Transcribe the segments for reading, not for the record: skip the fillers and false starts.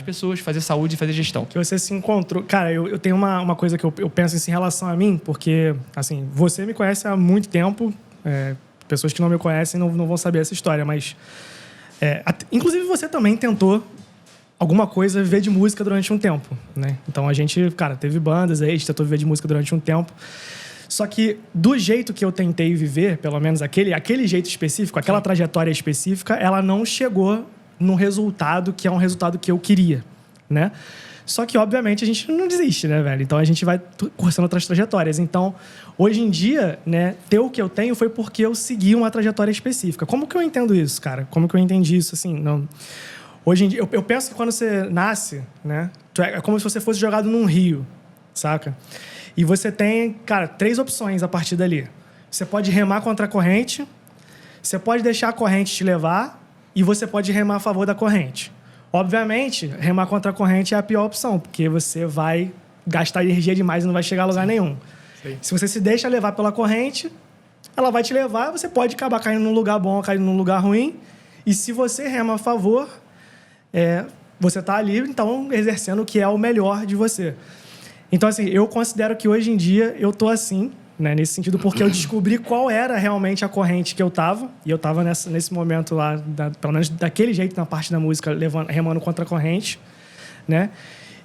de pessoas, fazer saúde e fazer gestão. Que você se encontrou... Cara, eu tenho uma coisa que eu penso assim, em relação a mim, porque, assim, você me conhece há muito tempo, pessoas que não me conhecem não vão saber essa história, mas... inclusive, você também tentou alguma coisa viver de música durante um tempo, né? Então, a gente, cara, teve bandas aí, a gente tentou viver de música durante um tempo. Só que, do jeito que eu tentei viver, pelo menos aquele jeito específico, aquela trajetória específica, ela não chegou num resultado que é um resultado que eu queria, né? Só que, obviamente, a gente não desiste, né, velho? Então, a gente vai cursando outras trajetórias. Então, hoje em dia, né, ter o que eu tenho foi porque eu segui uma trajetória específica. Como que eu entendo isso, cara? Como que eu entendi isso, assim? Não... Hoje em dia, eu penso que quando você nasce, né, é como se você fosse jogado num rio, saca? E você tem, cara, 3 opções a partir dali. Você pode remar contra a corrente, você pode deixar a corrente te levar e você pode remar a favor da corrente. Obviamente, remar contra a corrente é a pior opção, porque você vai gastar energia demais e não vai chegar a lugar nenhum. Sim. Se você se deixa levar pela corrente, ela vai te levar, você pode acabar caindo num lugar bom ou caindo num lugar ruim. E se você rema a favor, você está ali, então, exercendo o que é o melhor de você. Então, assim, eu considero que hoje em dia eu tô assim, né, nesse sentido, porque eu descobri qual era realmente a corrente que eu tava, e eu tava nesse momento lá, pelo menos daquele jeito na parte da música, remando contra a corrente, né?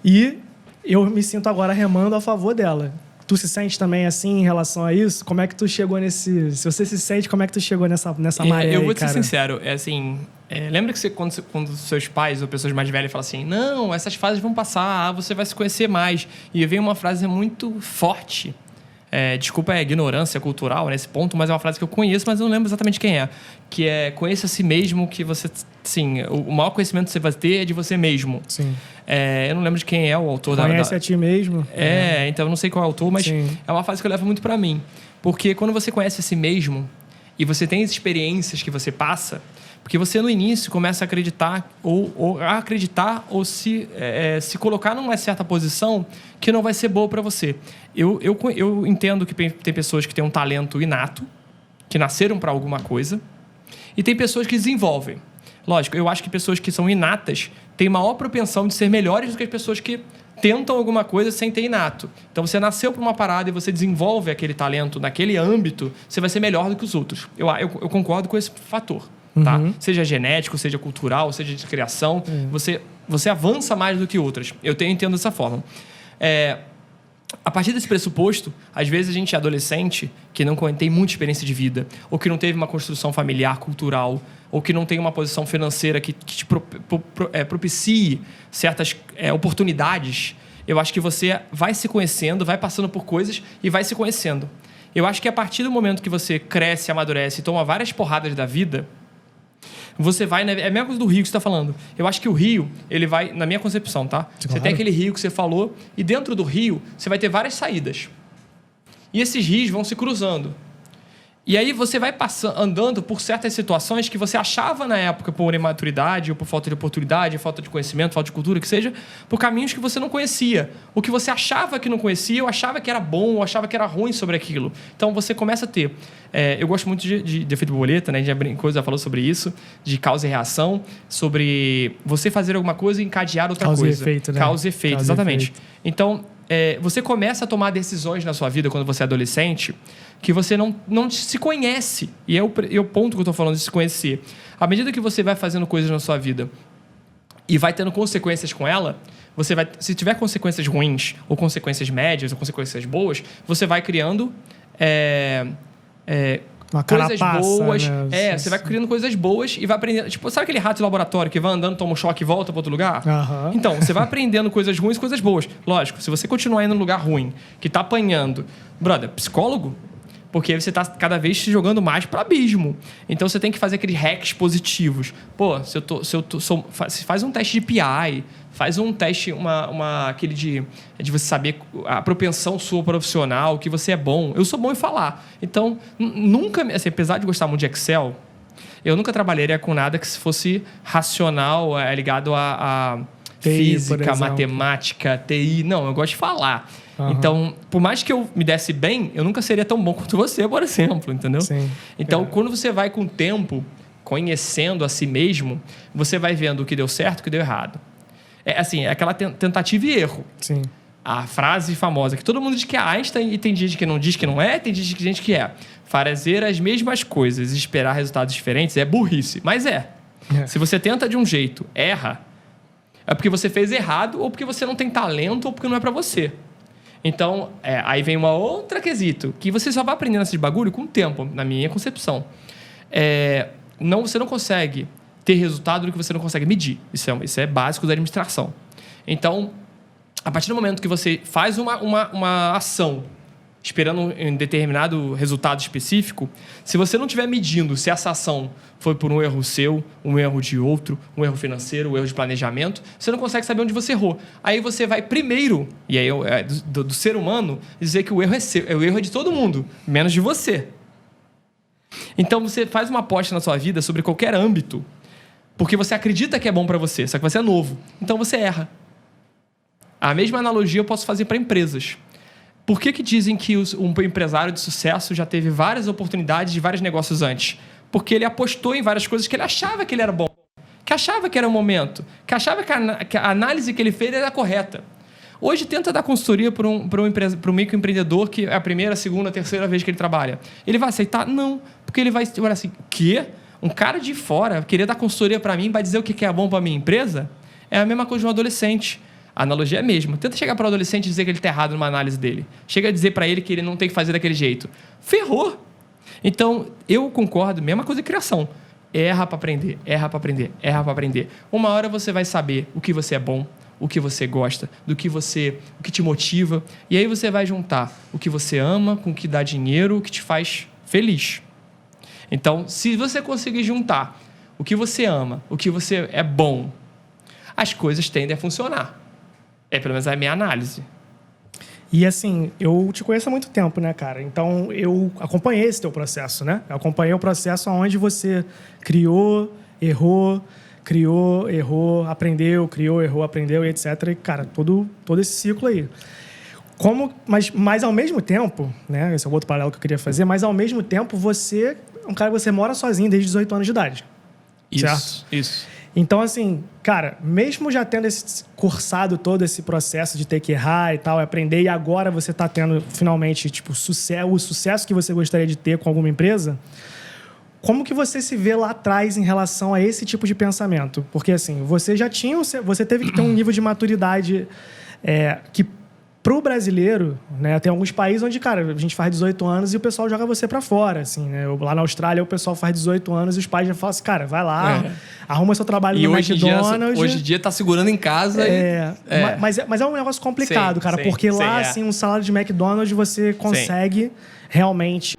E eu me sinto agora remando a favor dela. Tu se sente também assim em relação a isso? Como é que tu chegou nesse... Se você se sente, como é que tu chegou nessa maré aí, eu vou te cara? ser sincero, lembra que quando seus pais ou pessoas mais velhas falam assim, não, essas fases vão passar, você vai se conhecer mais. E vem uma frase muito forte, desculpa a ignorância cultural nesse ponto, mas é uma frase que eu conheço, mas eu não lembro exatamente quem é. Que é, conheça a si mesmo, que você... Sim, o maior conhecimento que você vai ter é de você mesmo. Sim. Eu não lembro de quem é o autor. Conhece a ti mesmo. Então eu não sei qual é o autor, mas Sim. é uma frase que eu levo muito pra mim. Porque quando você conhece a si mesmo e você tem as experiências que você passa, porque você no início começa a acreditar ou se colocar numa certa posição que não vai ser boa para você. Eu entendo que tem pessoas que têm um talento inato, que nasceram para alguma coisa, e tem pessoas que desenvolvem. Lógico, eu acho que pessoas que são inatas têm maior propensão de ser melhores do que as pessoas que tentam alguma coisa sem ter inato. Então, você nasceu para uma parada e você desenvolve aquele talento naquele âmbito, você vai ser melhor do que os outros. Eu concordo com esse fator. Tá? Uhum. Seja genético, seja cultural, seja de criação, você avança mais do que outras. Eu entendo dessa forma. A partir desse pressuposto, às vezes a gente é adolescente que não tem muita experiência de vida, ou que não teve uma construção familiar, cultural, ou que não tem uma posição financeira que te propicie certas oportunidades. Eu acho que você vai se conhecendo, vai passando por coisas e vai se conhecendo. Eu acho que a partir do momento que você cresce, amadurece e toma várias porradas da vida, você vai... É a mesma coisa do rio que você está falando. Eu acho que o rio, ele vai... Na minha concepção, tá? Claro. Você tem aquele rio que você falou e dentro do rio você vai ter várias saídas. E esses rios vão se cruzando. E aí você vai andando por certas situações que você achava na época por imaturidade, ou por falta de oportunidade, falta de conhecimento, falta de cultura, que seja, por caminhos que você não conhecia. O que você achava que não conhecia, ou achava que era bom, ou achava que era ruim sobre aquilo. Então você começa a ter... eu gosto muito de efeito borboleta, né? A gente já brincou, já falou sobre isso, de causa e reação, sobre você fazer alguma coisa e encadear outra coisa. Causa e efeito, né? Causa e efeito, exatamente. Então, você começa a tomar decisões na sua vida quando você é adolescente que você não se conhece. E é o ponto que eu estou falando de se conhecer. À medida que você vai fazendo coisas na sua vida e vai tendo consequências com ela, você vai, se tiver consequências ruins, ou consequências médias, ou consequências boas, você vai criando uma coisas boas. Né? Você vai criando coisas boas e vai aprendendo. Tipo, sabe aquele rato de laboratório que vai andando, toma um choque e volta para outro lugar? Uhum. Então, você vai aprendendo coisas ruins e coisas boas. Lógico, se você continuar indo num lugar ruim, que tá apanhando, brother, psicólogo? Porque você está cada vez se jogando mais para abismo. Então, você tem que fazer aqueles hacks positivos. Pô, faz um teste de PI, faz um teste, aquele de você saber a propensão sua profissional, que você é bom. Eu sou bom em falar. Então, nunca... Assim, apesar de gostar muito de Excel, eu nunca trabalharia com nada que fosse racional, ligado a física, matemática, TI. Não, eu gosto de falar. Uhum. Então, por mais que eu me desse bem, eu nunca seria tão bom quanto você, por exemplo, entendeu? Sim. Então, quando você vai com o tempo, conhecendo a si mesmo, você vai vendo o que deu certo e o que deu errado. É assim, é aquela tentativa e erro. Sim. A frase famosa que todo mundo diz que é Einstein e tem gente que não diz que não é, tem gente que é. Fazer as mesmas coisas e esperar resultados diferentes é burrice. Mas é. Se você tenta de um jeito, erra, é porque você fez errado ou porque você não tem talento ou porque não é pra você. Então, aí vem uma outra quesito, que você só vai aprendendo esse bagulho com o tempo, na minha concepção. Você não consegue ter resultado do que você não consegue medir. Isso é básico da administração. Então, a partir do momento que você faz uma ação esperando um determinado resultado específico, se você não estiver medindo se essa ação foi por um erro seu, um erro de outro, um erro financeiro, um erro de planejamento, você não consegue saber onde você errou. Aí você vai primeiro, e aí do ser humano, dizer que o erro é seu, o erro é de todo mundo, menos de você. Então você faz uma aposta na sua vida sobre qualquer âmbito, porque você acredita que é bom para você, só que você é novo. Então você erra. A mesma analogia eu posso fazer para empresas. Por que dizem que um empresário de sucesso já teve várias oportunidades de vários negócios antes? Porque ele apostou em várias coisas que ele achava que ele era bom, que achava que era o momento, que achava que a análise que ele fez era correta. Hoje tenta dar consultoria para um microempreendedor que é a primeira, segunda, terceira vez que ele trabalha. Ele vai aceitar? Não. Porque ele vai olhar assim, quê? Um cara de fora querer dar consultoria para mim vai dizer o que é bom para a minha empresa? É a mesma coisa de um adolescente. A analogia é a mesma. Tenta chegar para o adolescente e dizer que ele está errado numa análise dele. Chega a dizer para ele que ele não tem que fazer daquele jeito. Ferrou! Então, eu concordo, mesma coisa de criação. Erra para aprender, erra para aprender, erra para aprender. Uma hora você vai saber o que você é bom, o que você gosta, o que te motiva. E aí você vai juntar o que você ama com o que dá dinheiro, o que te faz feliz. Então, se você conseguir juntar o que você ama, o que você é bom, as coisas tendem a funcionar. Pelo menos a minha análise. E assim, eu te conheço há muito tempo, né, cara? Então, eu acompanhei esse teu processo, né? Eu acompanhei o processo onde você criou, errou, aprendeu, criou, errou, aprendeu e etc. E, cara, todo esse ciclo aí. Mas ao mesmo tempo, né? Esse é o outro paralelo que eu queria fazer, mas ao mesmo tempo, você é um cara que você mora sozinho desde 18 anos de idade. Certo? Isso. Então, assim, cara, mesmo já tendo cursado todo esse processo de ter que errar e tal, aprender, e agora você tá tendo, finalmente, tipo, o sucesso que você gostaria de ter com alguma empresa, como que você se vê lá atrás em relação a esse tipo de pensamento? Porque, assim, você teve que ter um nível de maturidade que, pro brasileiro, né, tem alguns países onde, cara, a gente faz 18 anos e o pessoal joga você pra fora, assim, né? Lá na Austrália, o pessoal faz 18 anos e os pais já falam assim, cara, vai lá, arruma seu trabalho no McDonald's. Hoje em dia tá segurando em casa. Mas é um negócio complicado, cara, porque lá, assim, um salário de McDonald's você consegue realmente